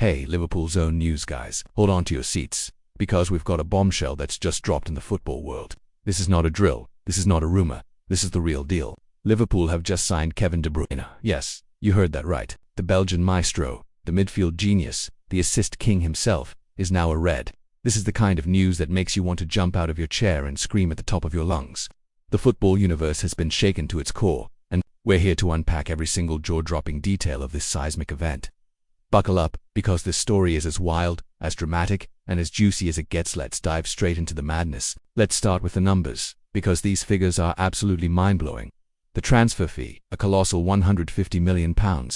Hey, Liverpool's own news guys, hold on to your seats, because we've got a bombshell that's just dropped in the football world. This is not a drill, this is not a rumor, this is the real deal. Liverpool have just signed Kevin De Bruyne. Yes, you heard that right. The Belgian maestro, the midfield genius, the assist king himself, is now a Red. This is the kind of news that makes you want to jump out of your chair and scream at the top of your lungs. The football universe has been shaken to its core, and we're here to unpack every single jaw-dropping detail of this seismic event. Buckle up, because this story is as wild, as dramatic, and as juicy as it gets. Let's dive straight into the madness. Let's start with the numbers, because these figures are absolutely mind-blowing. The transfer fee, a colossal £150 million.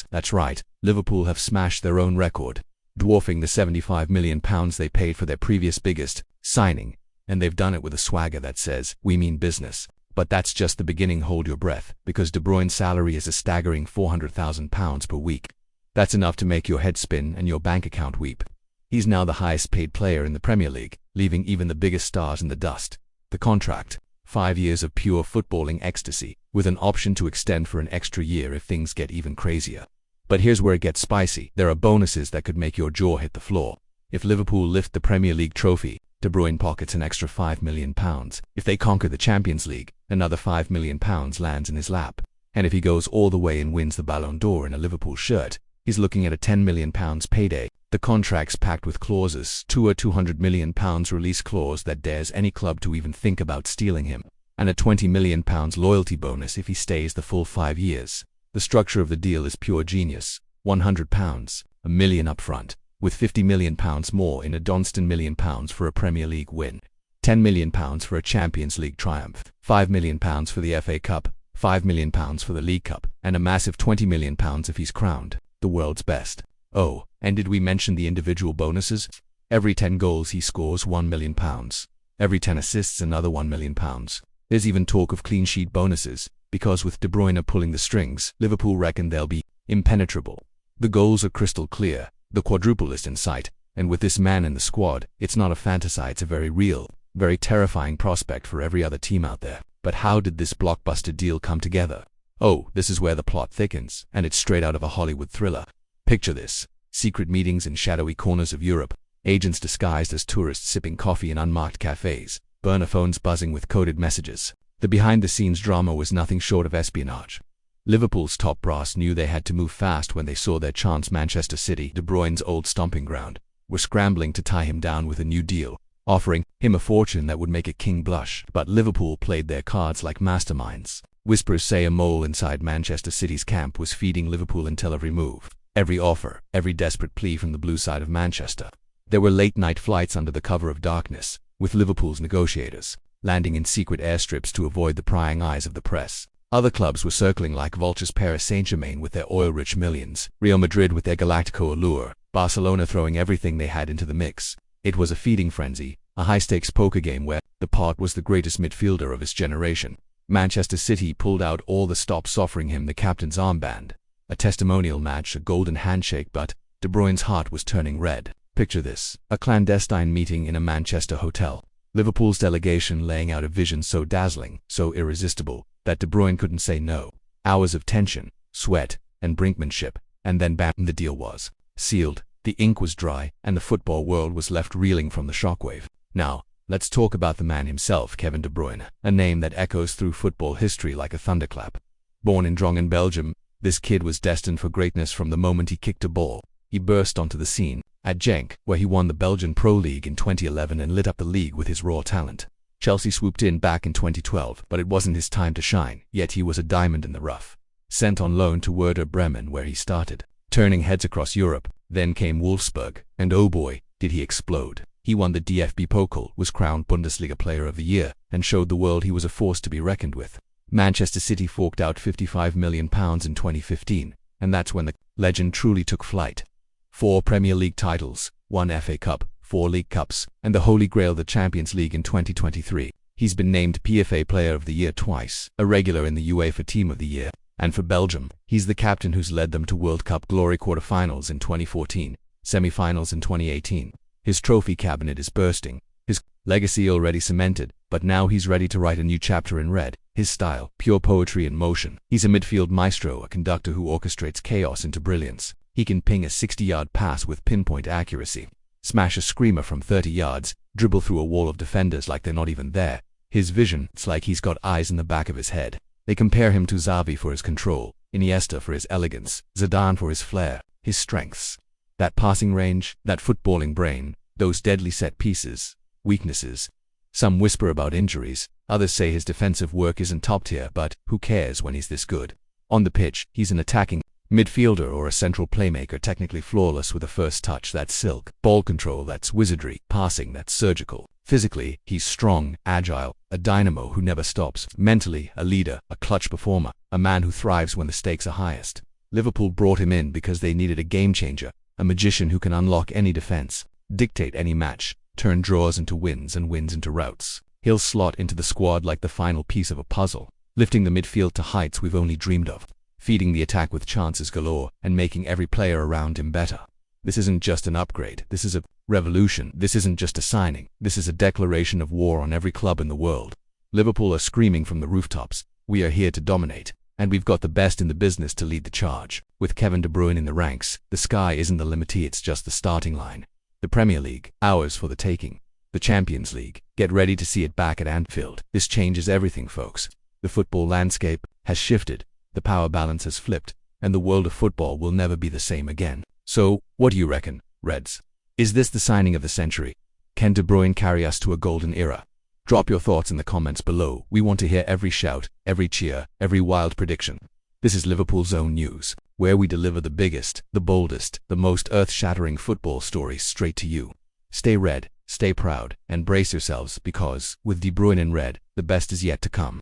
That's right, Liverpool have smashed their own record, dwarfing the £75 million they paid for their previous biggest signing, and they've done it with a swagger that says, "We mean business." But that's just the beginning. Hold your breath, because De Bruyne's salary is a staggering £400,000 per week. That's enough to make your head spin and your bank account weep. He's now the highest paid player in the Premier League, leaving even the biggest stars in the dust. The contract: 5 years of pure footballing ecstasy, with an option to extend for an extra year if things get even crazier. But here's where it gets spicy. There are bonuses that could make your jaw hit the floor. If Liverpool lift the Premier League trophy, De Bruyne pockets an extra £5 million. If they conquer the Champions League, another £5 million lands in his lap. And if he goes all the way and wins the Ballon d'Or in a Liverpool shirt, he's looking at a £10 million payday. The contract's packed with clauses, a £200 million release clause that dares any club to even think about stealing him, and a £20 million loyalty bonus if he stays the full 5 years. The structure of the deal is pure genius. £100, £1 million upfront, with £50 million more in £1 million for a Premier League win, £10 million for a Champions League triumph, £5 million for the FA Cup, £5 million for the League Cup, and a massive £20 million if he's crowned the world's best. Oh, and did we mention the individual bonuses? Every 10 goals he scores £1 million. Every 10 assists another £1 million. There's even talk of clean sheet bonuses, because with De Bruyne pulling the strings, Liverpool reckon they'll be impenetrable. The goals are crystal clear, the quadruple is in sight, and with this man in the squad, it's not a fantasy, it's a very real, very terrifying prospect for every other team out there. But how did this blockbuster deal come together? Oh, this is where the plot thickens, and it's straight out of a Hollywood thriller. Picture this: secret meetings in shadowy corners of Europe, agents disguised as tourists sipping coffee in unmarked cafes, burner phones buzzing with coded messages. The behind-the-scenes drama was nothing short of espionage. Liverpool's top brass knew they had to move fast when they saw their chance. Manchester City, De Bruyne's old stomping ground, were scrambling to tie him down with a new deal, offering him a fortune that would make a king blush. But Liverpool played their cards like masterminds. Whispers say a mole inside Manchester City's camp was feeding Liverpool intel every move, every offer, every desperate plea from the blue side of Manchester. There were late-night flights under the cover of darkness, with Liverpool's negotiators landing in secret airstrips to avoid the prying eyes of the press. Other clubs were circling like vultures: Paris Saint-Germain with their oil-rich millions, Real Madrid with their Galactico allure, Barcelona throwing everything they had into the mix. It was a feeding frenzy, a high-stakes poker game where the pot was the greatest midfielder of his generation. Manchester City pulled out all the stops, offering him the captain's armband, a testimonial match, a golden handshake, but De Bruyne's heart was turning red. Picture this: a clandestine meeting in a Manchester hotel. Liverpool's delegation laying out a vision so dazzling, so irresistible, that De Bruyne couldn't say no. Hours of tension, sweat, and brinkmanship, and then bam, the deal was sealed. The ink was dry, and the football world was left reeling from the shockwave. Now, let's talk about the man himself, Kevin De Bruyne, a name that echoes through football history like a thunderclap. Born in Drongen, Belgium, this kid was destined for greatness from the moment he kicked a ball. He burst onto the scene at Genk, where he won the Belgian Pro League in 2011 and lit up the league with his raw talent. Chelsea swooped in back in 2012, but it wasn't his time to shine, yet he was a diamond in the rough. Sent on loan to Werder Bremen, where he started turning heads across Europe. Then came Wolfsburg, and oh boy, did he explode. He won the DFB Pokal, was crowned Bundesliga Player of the Year, and showed the world he was a force to be reckoned with. Manchester City forked out £55 million in 2015, and that's when the legend truly took flight. 4 Premier League titles, 1 FA Cup, 4 League Cups, and the Holy Grail, the Champions League in 2023. He's been named PFA Player of the Year twice, a regular in the UEFA Team of the Year, and for Belgium, he's the captain who's led them to World Cup glory: quarterfinals in 2014, semi-finals in 2018. His trophy cabinet is bursting, his legacy already cemented, but now he's ready to write a new chapter in red. His style, pure poetry in motion. He's a midfield maestro, a conductor who orchestrates chaos into brilliance. He can ping a 60-yard pass with pinpoint accuracy, smash a screamer from 30 yards, dribble through a wall of defenders like they're not even there. His vision, it's like he's got eyes in the back of his head. They compare him to Xavi for his control, Iniesta for his elegance, Zidane for his flair, his strengths. That passing range, that footballing brain, those deadly set pieces. Weaknesses. Some whisper about injuries, others say his defensive work isn't top tier, but who cares when he's this good? On the pitch, he's an attacking midfielder or a central playmaker, technically flawless with a first touch that's silk, ball control that's wizardry, passing that's surgical. Physically, he's strong, agile, a dynamo who never stops. Mentally, a leader, a clutch performer, a man who thrives when the stakes are highest. Liverpool brought him in because they needed a game changer, a magician who can unlock any defense, dictate any match, turn draws into wins and wins into routes. He'll slot into the squad like the final piece of a puzzle, lifting the midfield to heights we've only dreamed of, feeding the attack with chances galore, and making every player around him better. This isn't just an upgrade, this is a revolution. This isn't just a signing, this is a declaration of war on every club in the world. Liverpool are screaming from the rooftops, we are here to dominate, and we've got the best in the business to lead the charge. With Kevin De Bruyne in the ranks, the sky isn't the limit, it's just the starting line. The Premier League, ours for the taking. The Champions League, get ready to see it back at Anfield. This changes everything, folks. The football landscape has shifted, the power balance has flipped, and the world of football will never be the same again. So, what do you reckon, Reds? Is this the signing of the century? Can De Bruyne carry us to a golden era? Drop your thoughts in the comments below. We want to hear every shout, every cheer, every wild prediction. This is Liverpool's own news, where we deliver the biggest, the boldest, the most earth-shattering football stories straight to you. Stay red, stay proud, and brace yourselves because, with De Bruyne in red, the best is yet to come.